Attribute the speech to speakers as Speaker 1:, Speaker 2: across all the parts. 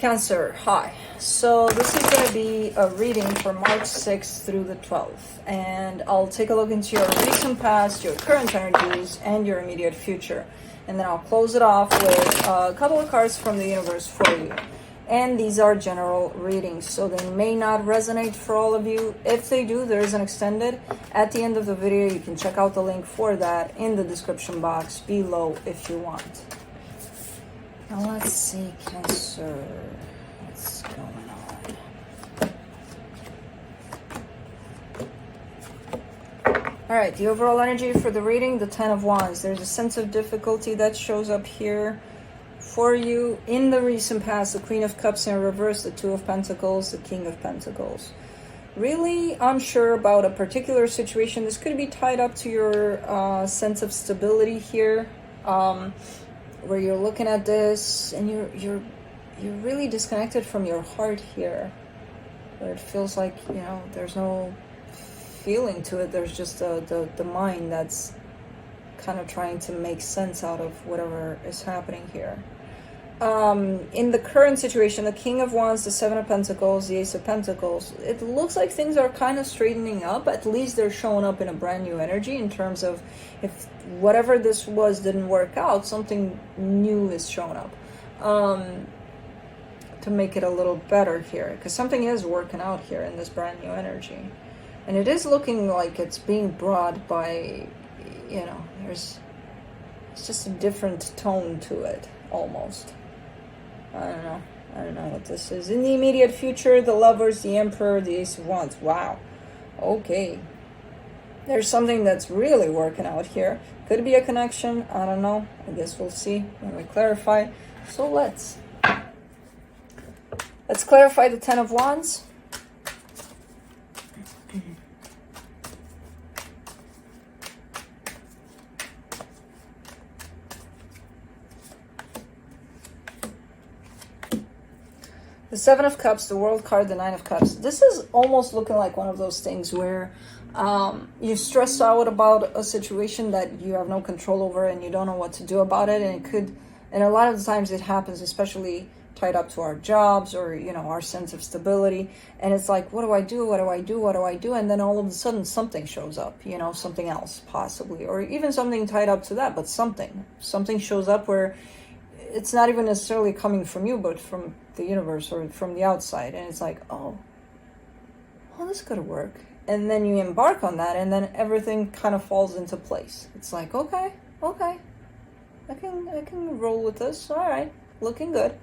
Speaker 1: Cancer, hi. So this is going to be a reading for March 6th through the 12th. And I'll take a look into your recent past, your current energies, and your immediate future. And then I'll close it off with a couple of cards from the universe for you. And these are general readings, so they may not resonate for all of you. If they do, there is an extended. At the end of the video, you can check out the link for that in the description box below if you want. Now let's see, Cancer. What's going on? Alright, the overall energy for the reading, the Ten of Wands. There's a sense of difficulty that shows up here for you. In the recent past, the Queen of Cups in reverse, the Two of Pentacles, the King of Pentacles. Really unsure about a particular situation. This could be tied up to your sense of stability here. Where you're looking at this and you're really disconnected from your heart here, where it feels like, you know, there's no feeling to it. There's just the mind that's kind of trying to make sense out of whatever is happening here. In the current situation, the King of Wands, the Seven of Pentacles, the Ace of Pentacles, it looks like things are kind of straightening up. At least they're showing up in a brand new energy in terms of if whatever this was didn't work out, something new is showing up to make it a little better here, because something is working out here in this brand new energy. And it is looking like it's being brought by, you know, it's just a different tone to it almost. I don't know what this is. In the immediate future, the Lovers, the Emperor, the Ace of Wands. Wow. Okay. There's something that's really working out here. Could be a connection. I don't know. I guess we'll see when we clarify. So let's clarify the Ten of Wands. The Seven of Cups, the World card, the Nine of Cups. This is almost looking like one of those things where you stress out about a situation that you have no control over and you don't know what to do about it. And a lot of the times it happens, especially tied up to our jobs or, you know, our sense of stability. And it's like, what do I do? What do I do? What do I do? And then all of a sudden something shows up, you know, something else possibly, or even something tied up to that, but something shows up where it's not even necessarily coming from you, but from the universe or from the outside. And it's like, oh, this could work. And then you embark on that, and then everything kind of falls into place. It's like, okay, I can roll with this. All right, looking good.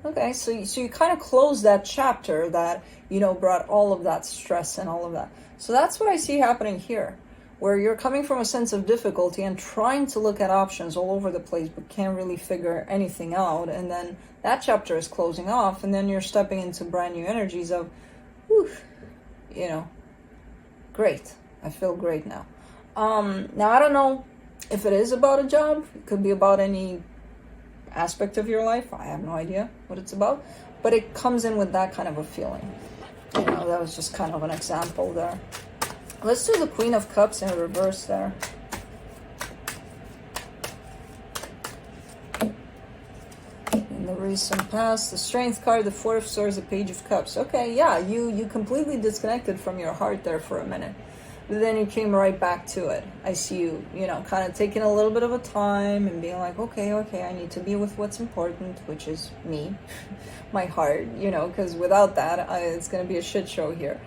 Speaker 1: Okay, so you kind of close that chapter that, you know, brought all of that stress and all of that. So that's what I see happening here, where you're coming from a sense of difficulty and trying to look at options all over the place, but can't really figure anything out. And then that chapter is closing off, and then you're stepping into brand new energies of, whew, you know, great. I feel great now. Now, I don't know if it is about a job. It could be about any aspect of your life. I have no idea what it's about, but it comes in with that kind of a feeling. You know, that was just kind of an example there. Let's do the Queen of Cups in reverse there. In the recent past, the Strength card, the Four of Swords, the Page of Cups. Okay, yeah, you completely disconnected from your heart there for a minute. But then you came right back to it. I see you, you know, kind of taking a little bit of a time and being like, okay, I need to be with what's important, which is me, my heart, you know, because without that, it's going to be a shit show here.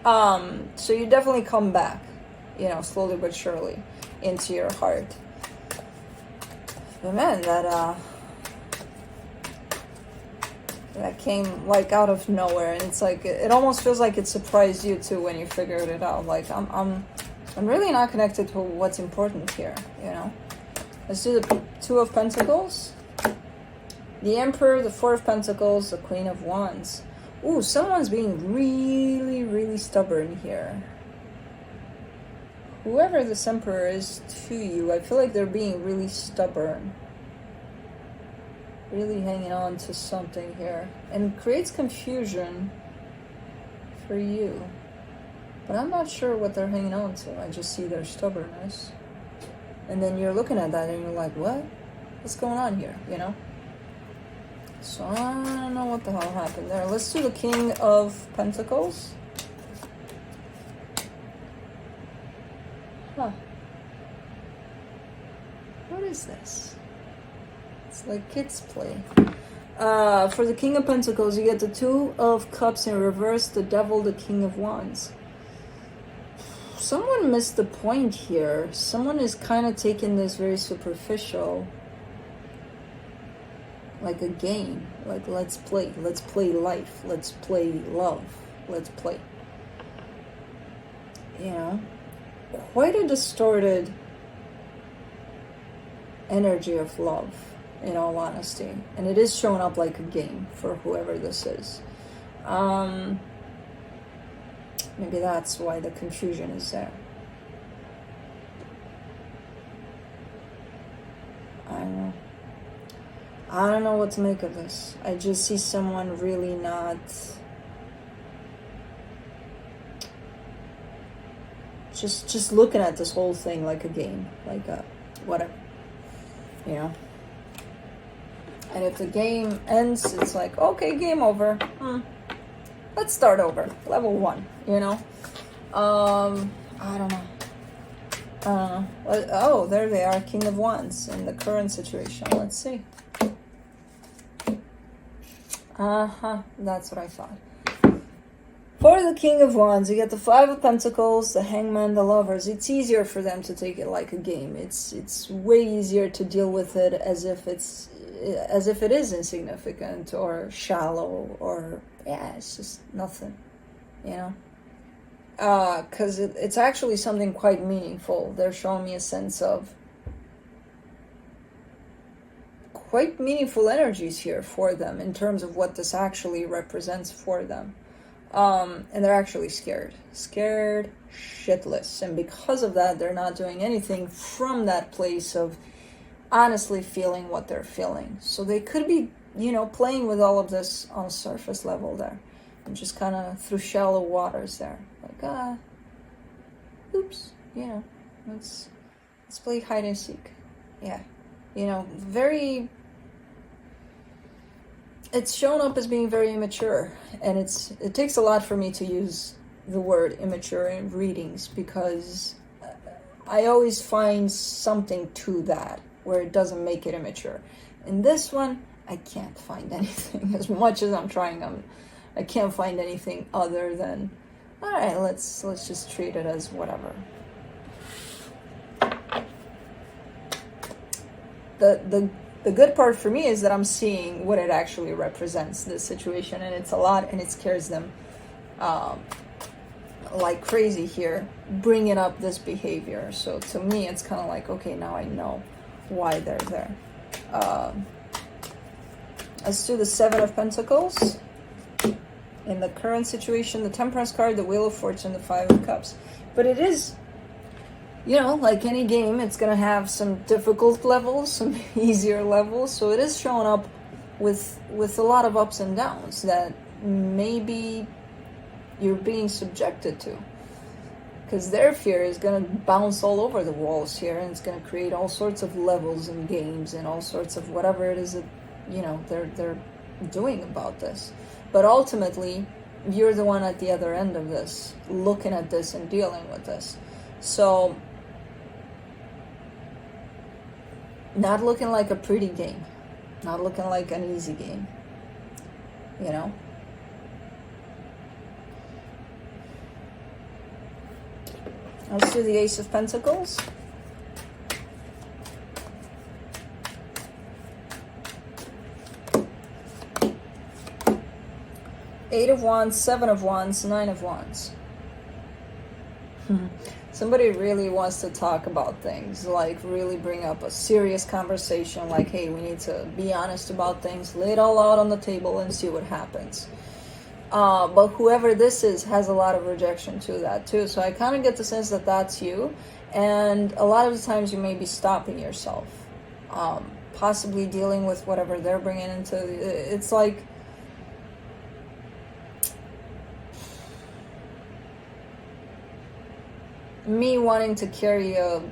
Speaker 1: So you definitely come back, you know, slowly but surely into your heart. But man, that came like out of nowhere, and it's like it almost feels like it surprised you too when you figured it out. Like I'm really not connected to what's important here, you know. Let's do the Two of Pentacles, the Emperor, the Four of Pentacles, the Queen of Wands. Ooh, someone's being really, really stubborn here. Whoever this Emperor is to you, I feel like they're being really stubborn. Really hanging on to something here. And it creates confusion for you. But I'm not sure what they're hanging on to. I just see their stubbornness. And then you're looking at that and you're like, what? What's going on here, you know? So I don't know what the hell happened there. Let's do the King of Pentacles. Huh. What is this? It's like kids play. For the King of Pentacles, you get the Two of Cups in reverse, the Devil, the King of Wands. Someone missed the point here. Someone is kind of taking this very superficial. Like a game. Like, let's play. Let's play life. Let's play love. Let's play. You know? Quite a distorted energy of love, in all honesty. And it is showing up like a game for whoever this is. Maybe that's why the confusion is there. I don't know what to make of this. I just see someone really not... Just looking at this whole thing like a game. Like a... whatever. You know? And if the game ends, it's like, okay, game over. Let's start over. Level 1, you know? I don't know. Oh, there they are. King of Wands in the current situation. Let's see. That's what I thought. For the King of Wands, you get the Five of Pentacles, the Hangman, the Lovers. It's easier for them to take it like a game. It's way easier to deal with it as if it is insignificant or shallow or it's just nothing, you know. Because it's actually something quite meaningful. They're showing me a sense of quite meaningful energies here for them in terms of what this actually represents for them. And they're actually scared shitless. And because of that, they're not doing anything from that place of honestly feeling what they're feeling. So they could be, you know, playing with all of this on a surface level there. And just kind of through shallow waters there. Like, oops, you know, let's play hide and seek. Yeah. You know, it's shown up as being very immature, and it takes a lot for me to use the word immature in readings, because I always find something to that where it doesn't make it immature. In this one, I can't find anything. As much as I'm trying, I can't find anything other than, all right, let's just treat it as whatever. The good part for me is that I'm seeing what it actually represents, this situation, and it's a lot, and it scares them like crazy here, bringing up this behavior. So to me, it's kind of like, okay, now I know why they're there. Let's do the Seven of Pentacles. In the current situation, the Temperance card, the Wheel of Fortune, the Five of Cups. But it is, you know, like any game, it's going to have some difficult levels, some easier levels. So it is showing up with a lot of ups and downs that maybe you're being subjected to. Because their fear is going to bounce all over the walls here, and it's going to create all sorts of levels and games and all sorts of whatever it is that, you know, they're doing about this. But ultimately, you're the one at the other end of this, looking at this and dealing with this. So, not looking like a pretty game. Not looking like an easy game. You know? Let's do the Ace of Pentacles. Eight of Wands, Seven of Wands, Nine of Wands. Somebody really wants to talk about things, like really bring up a serious conversation, like, hey, we need to be honest about things, lay it all out on the table and see what happens. But whoever this is has a lot of rejection to that too. So I kind of get the sense that that's you. And a lot of the times you may be stopping yourself. Possibly dealing with whatever they're bringing into... It's like... me wanting to carry a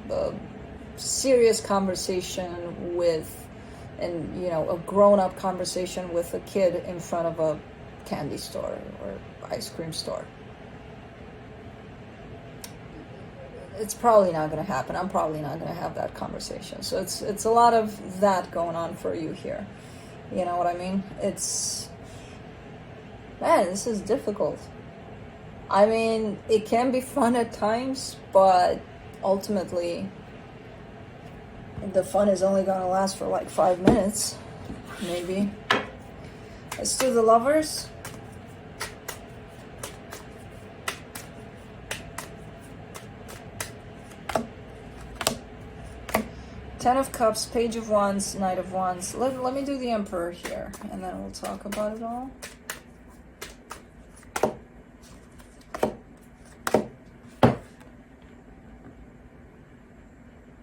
Speaker 1: serious conversation with and you know, a grown-up conversation with a kid in front of a candy store or ice cream store. It's probably not going to happen. I'm probably not going to have that conversation. So it's a lot of that going on for you here. You know what I mean? It's, man, this is difficult. I mean, it can be fun at times, but ultimately the fun is only going to last for like 5 minutes, maybe. Let's do the Lovers. Ten of Cups, Page of Wands, Knight of Wands. Let me do the Emperor here, and then we'll talk about it all.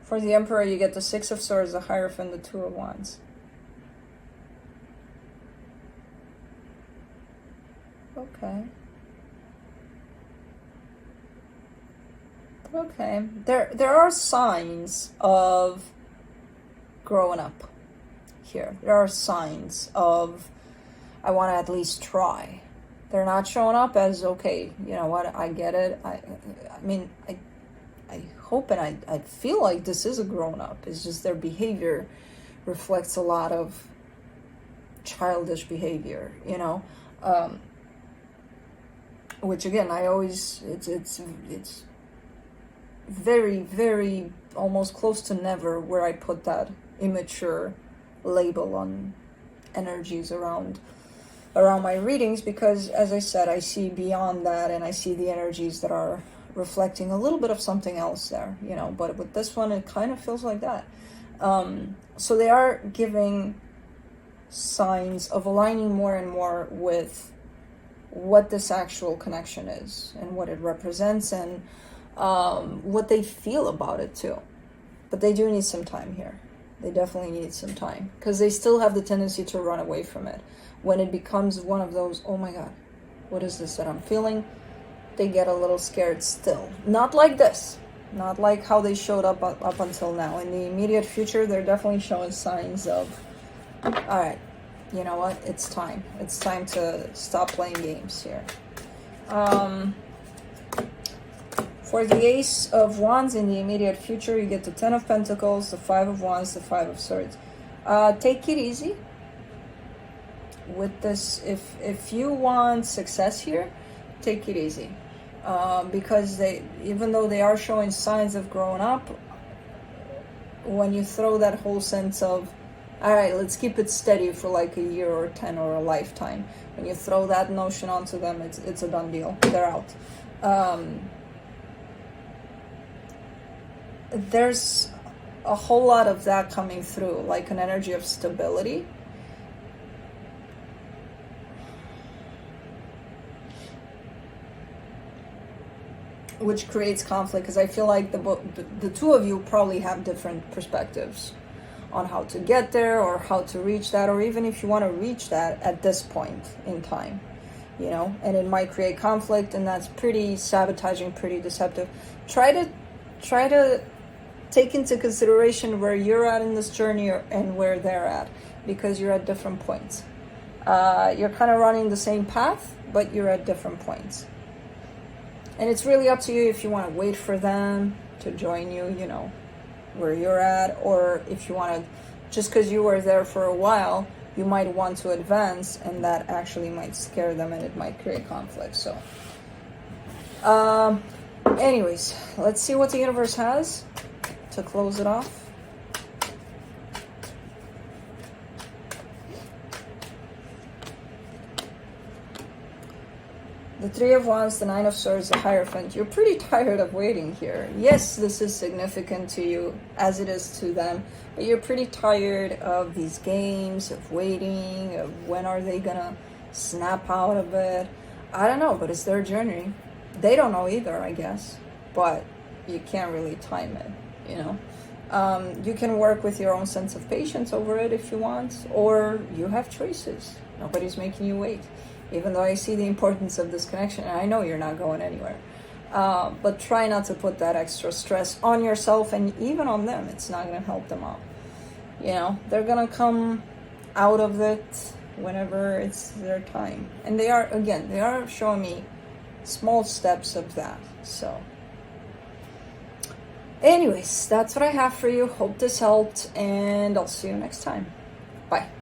Speaker 1: For the Emperor, you get the Six of Swords, the Hierophant, the Two of Wands. Okay. Okay. There are signs of growing up here. There are signs of, I want to at least try. They're not showing up as, okay, you know what, I get it. I mean, I hope and I feel like this is a grown up. It's just their behavior reflects a lot of childish behavior, you know, which again, I always, it's very, very almost close to never where I put that immature label on energies around my readings, because as I said, I see beyond that, and I see the energies that are reflecting a little bit of something else there, you know. But with this one, it kind of feels like that. So they are giving signs of aligning more and more with what this actual connection is and what it represents, and what they feel about it too. But they do need some time here. They definitely need some time, because they still have the tendency to run away from it. When it becomes one of those, oh my God, what is this that I'm feeling? They get a little scared still. Not like this. Not like how they showed up until now. In the immediate future, they're definitely showing signs of, all right, you know what? It's time. It's time to stop playing games here. For the Ace of Wands in the immediate future, you get the Ten of Pentacles, the Five of Wands, the Five of Swords. Take it easy with this. If you want success here, take it easy. Because they, even though they are showing signs of growing up, when you throw that whole sense of, all right, let's keep it steady for like a year or 10 or a lifetime, when you throw that notion onto them, it's a done deal. They're out. There's a whole lot of that coming through, like an energy of stability. Which creates conflict, because I feel like the two of you probably have different perspectives on how to get there, or how to reach that, or even if you want to reach that at this point in time, you know, and it might create conflict, and that's pretty sabotaging, pretty deceptive. Try to take into consideration where you're at in this journey and where they're at, because you're at different points. You're kind of running the same path, but you're at different points. And it's really up to you if you want to wait for them to join you, you know, where you're at, or if you want to, just because you were there for a while, you might want to advance, and that actually might scare them, and it might create conflict. So, anyways, let's see what the universe has to close it off. The Three of Wands, the Nine of Swords, the Hierophant. You're pretty tired of waiting here. Yes, this is significant to you, as it is to them, but you're pretty tired of these games, of waiting, of when are they gonna snap out of it. I don't know, but it's their journey. They don't know either, I guess, but you can't really time it, you know. You can work with your own sense of patience over it if you want, or you have choices. Nobody's making you wait. Even though I see the importance of this connection, and I know you're not going anywhere. But try not to put that extra stress on yourself and even on them. It's not going to help them out. You know, they're gonna come out of it whenever it's their time. And they are showing me small steps of that. So anyways, that's what I have for you. Hope this helped, and I'll see you next time. Bye.